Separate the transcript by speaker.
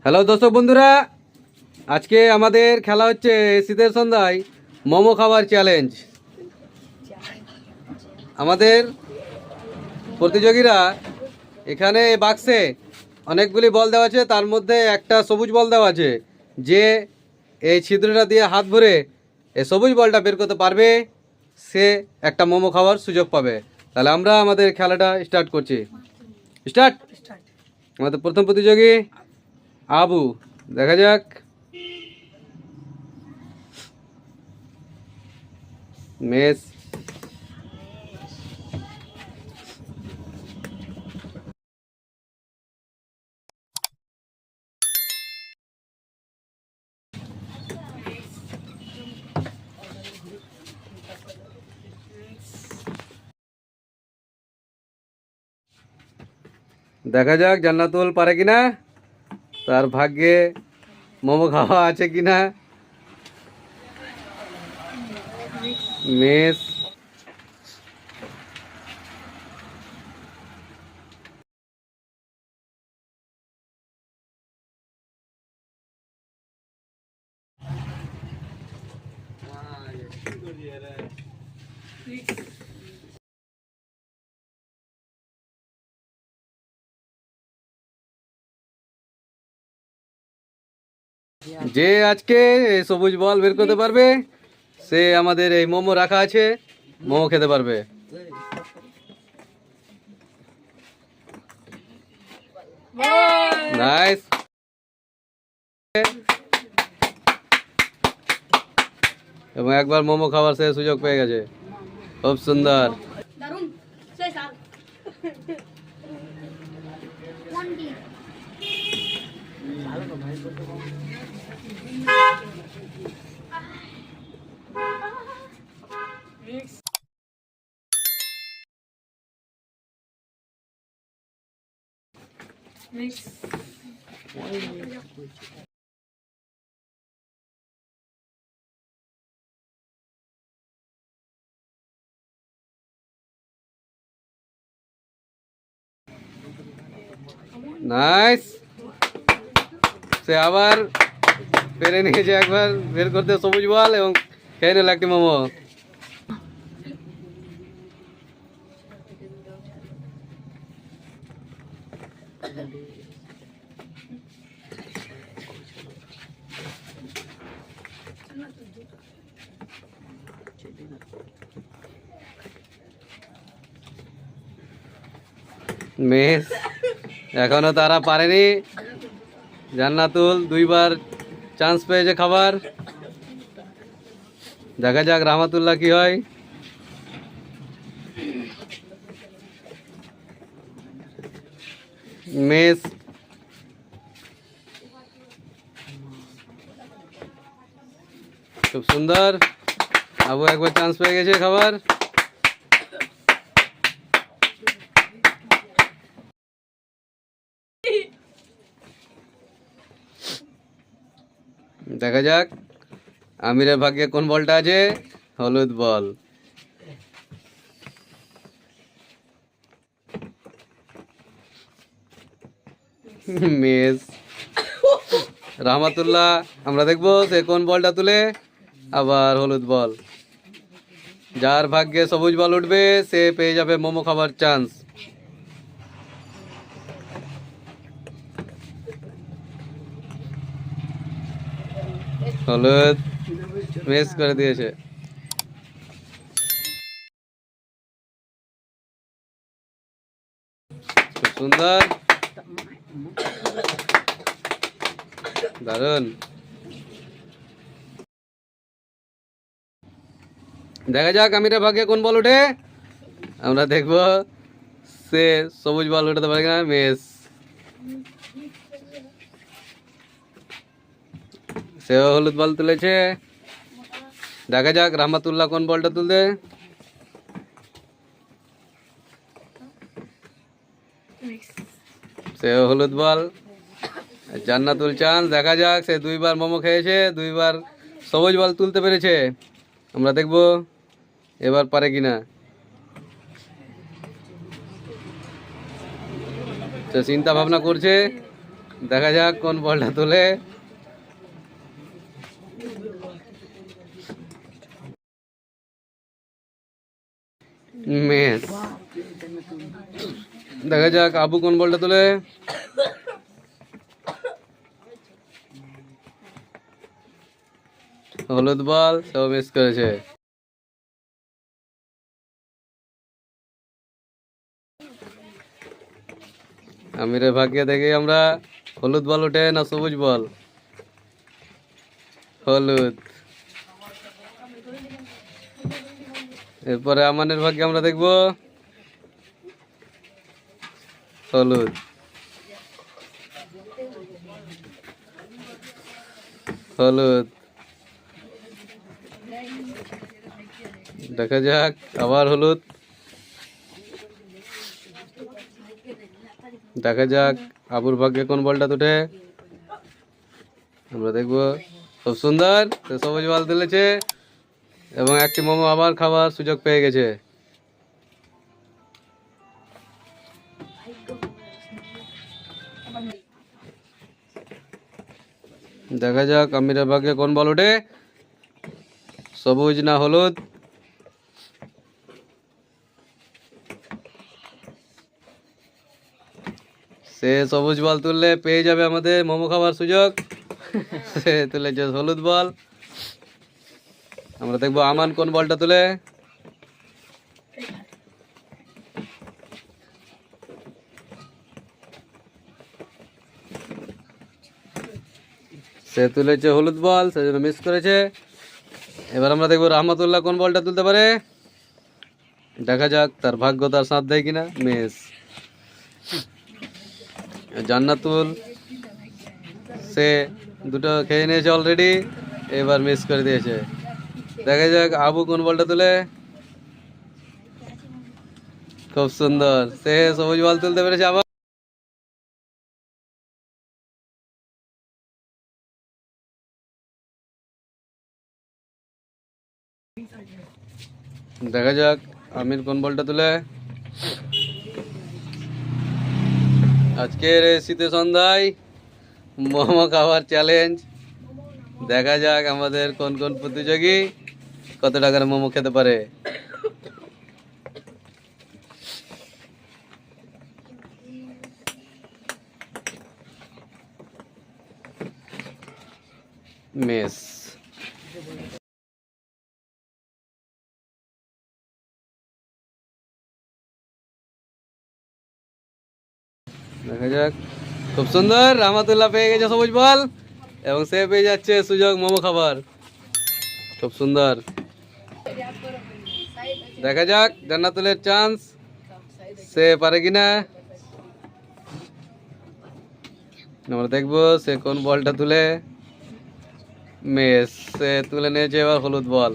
Speaker 1: Hello দর্শক বন্ধুরা, আজকে আমাদের খেলা হচ্ছে শীতের সন্ধ্যায় মোমো খাওয়ার চ্যালেঞ্জ। আমাদের প্রতিযোগীরা এখানে বাক্সে অনেকগুলি বল দেওয়া আছে, তার মধ্যে একটা সবুজ বল দেওয়া আছে। যে এই ছিদ্রটা দিয়ে হাত ভরে এই সবুজ বলটা বের করতে পারবে সে একটা মোমো খাওয়ার সুযোগ পাবে। তাহলে আমরা আমাদের খেলাটা স্টার্ট করছি। স্টার্ট। আমাদের প্রথম প্রতিযোগী আবু, দেখা যাক। মেস, দেখা যাক জান্নাতুল পারে কিনা, তার ভাগ্যে মোমো খাওয়া আছে কিনা। মেস, যে আজকে সবুজ বল বের করতে পারবে সে আমাদের এই মোমো রাখা আছে, মোমো খেতে পারবে। নাইস। এবং একবার মোমো খাওয়ার সে সুযোগ পেয়ে গেছে। খুব সুন্দর। নাইস। সে আবার পেরে নিয়েছে একবার বের করতে সবুজ বল এবং খেয়ে নিল একটি মোমো। মেস এখনো তারা পারেনি। জান্নাতুল দুইবার চান্স পেয়েছে খাবার। দেখা যাক রাহমাতুল্লাহ কি হয়। মেস খুব সুন্দর। আবু একবার চান্স পেয়ে গেছে খাবার। দেখা যাক আমিরের ভাগ্যে কোন বলটা আছে। হলুদ বল। মিস। রাহমাতুল্লাহ আমরা দেখবো সে কোন বলটা তুলে। আবার হলুদ বল। যার ভাগ্যে সবুজ বল উঠবে সে পেয়ে যাবে মোমো খাবার চান্স। হলুদ মিস করে দিয়েছে। খুব সুন্দর, দারুন। দেখা যাক আমিরের ভাগ্যে কোন বল ওঠে। আমরা দেখবো সে সবুজ বল উঠাতে পারে কিনা। মিস। সেও হলুদ বল তুলেছে। দেখা যাক রাহমাতুল্লাহ কোন বলটা তুলতে। সেও হলুদ বল। জান্নাতুল চান্স। দেখা যাক সে দুইবার মোমো খেয়েছে, দুইবার সবুজ বল তুলতে পেরেছে। আমরা দেখবো এবার পারে কিনা। সে চিন্তা ভাবনা করছে। দেখা যাক কোন বলটা তোলে। মিস। দেখা যাক আবু কোন বলটা তোলে। হলুদ বল, সব মিস করেছে। আমিরের ভাগ্যে দেখি আমরা হলুদ বল ওঠে না সবুজ বল। হলুদ। এরপরে আমানের ভাগ্যে আমরা দেখবো হলুদ। হলুদ। দেখা যাক আবার হলুদ। দেখা যাক আবুর ভাগ্যে কোন বলটা তোঠে, আমরা দেখবো। খুব সুন্দর, সবুজ বল তুলেছে এবং একটি মোমো আবার খাবার সুযোগ পেয়ে গেছে। দেখা যাক আমিরের ভাগ্যে কোন বল ওঠে, সবুজ না হলুদ। সে সবুজ বল তুললে পেয়ে যাবে আমাদের মোমো খাবার সুযোগ। সে তুলেছে হলুদ বল। আমরা দেখবো আমান কোন বলটা তুলে। সে তুলেছে হলুদ বল, সেজন্য মিস করেছে। এবার আমরা দেখবো রহমতুল্লাহ কোন বলটা তুলতে পারে। দেখা যাক তার ভাগ্য তার সাথ দেয় কিনা। মিস। জান্নাতুল সে দুটো খেয়ে নিয়েছে অলরেডি, এবার মিস করে দিয়েছে। দেখা যাক আবু কোন বলটা তুলে। খুব সুন্দর, সে সবুজ বল তুলতে পেরেছে আবার। দেখা যাক আমির কোন বলটা তুলে। আজকের এই শীতের সন্ধ্যায় মোমো খাওয়ার চ্যালেঞ্জ। দেখা যাক আমাদের কোন কোন প্রতিযোগী কত টাকার মোমো খেতে পারে। মিস। দেখা যাক, খুব সুন্দর, রহমতুল্লাহ পেয়ে গেছে সবুজ বল এবং সে পেয়ে যাচ্ছে সুযোগ মোমো খাবার। খুব সুন্দর। দেখা যাক জান্নাতুলের চান্স, সে পারে কিনা। আমরা দেখবো সে কোন বলটা তুলে। মিস। সে তুলে নিয়েছে এবার হলুদ বল।